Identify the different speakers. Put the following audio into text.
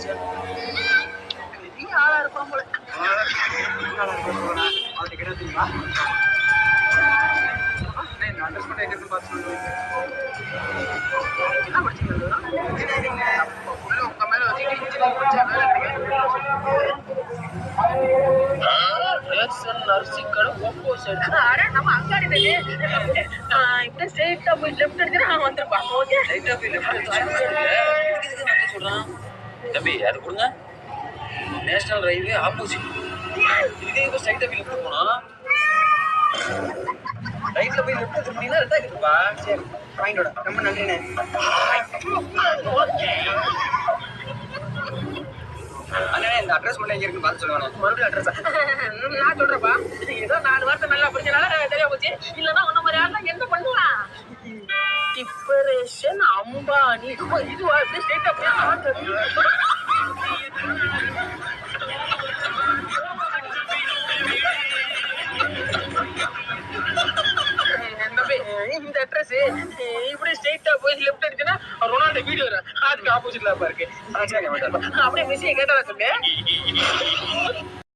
Speaker 1: பெரிய ஆளா இருப்பான் போல. அவர்கிட்ட கிடையாதுங்களா? இந்த அட்ரஸ் மட்டும் எங்க பார்த்து சொல்லுவீங்க. என்ன படிச்சீங்க? உங்க மேல வச்சுட்டு இன்ஜினியரிங் படிச்சா வேலை கிடையாது. நர்சிங் கடை ஆப்போசிட். அரே நம்ம அங்காடி தானே. இப்படி ஸ்ட்ரைட்டா போய் லெஃப்ட் எடுத்து நான் வந்திருப்பேன். ஓகே ஸ்ட்ரைட்டா போய் லெஃப்ட் எடுத்து நான் சொல்றேன். தம்பி அது கொடுங்க. National railway opposite. இதுக்கே இப்போ ஸ்ட்ரைட்டா போய் லெஃப்ட் போனா ரைட்ல போய் லெஃப்ட் திரும்பினா ரெட்டா இருக்குப்பா. சரி பாயிண்டோட ரொம்ப நன்றிண்ணே. அண்ணே இந்த அட்ரஸ் மட்டும் எங்க இருக்கு பார்த்து சொல்லுவானே. மறுபடியும் அட்ரஸ் நான் சொல்றேன்ப்பா. ஏதோ 4 வாரத்தை நல்லா படிச்சனால தெரிய போச்சு. இல்லைன்னா உன்ன மாதிரி ஆள் என்ன பண்ணலாம்? டிப்பரேஷன் அம்பானி இதுவா இப்படி ஸ்ட்ரைட்டா போய் இந்த அட்ரஸ் இப்படி ஸ்ட்ரைட்டா போய் லெஃப்ட் அடிச்சுன்னா ரொனால்டோ வீடியோ வரும். அதுக்கு ஆப்போசிட்ல இருக்கு. அப்படியே மெஸ்ஸியை கேட்டதா சொல்லு.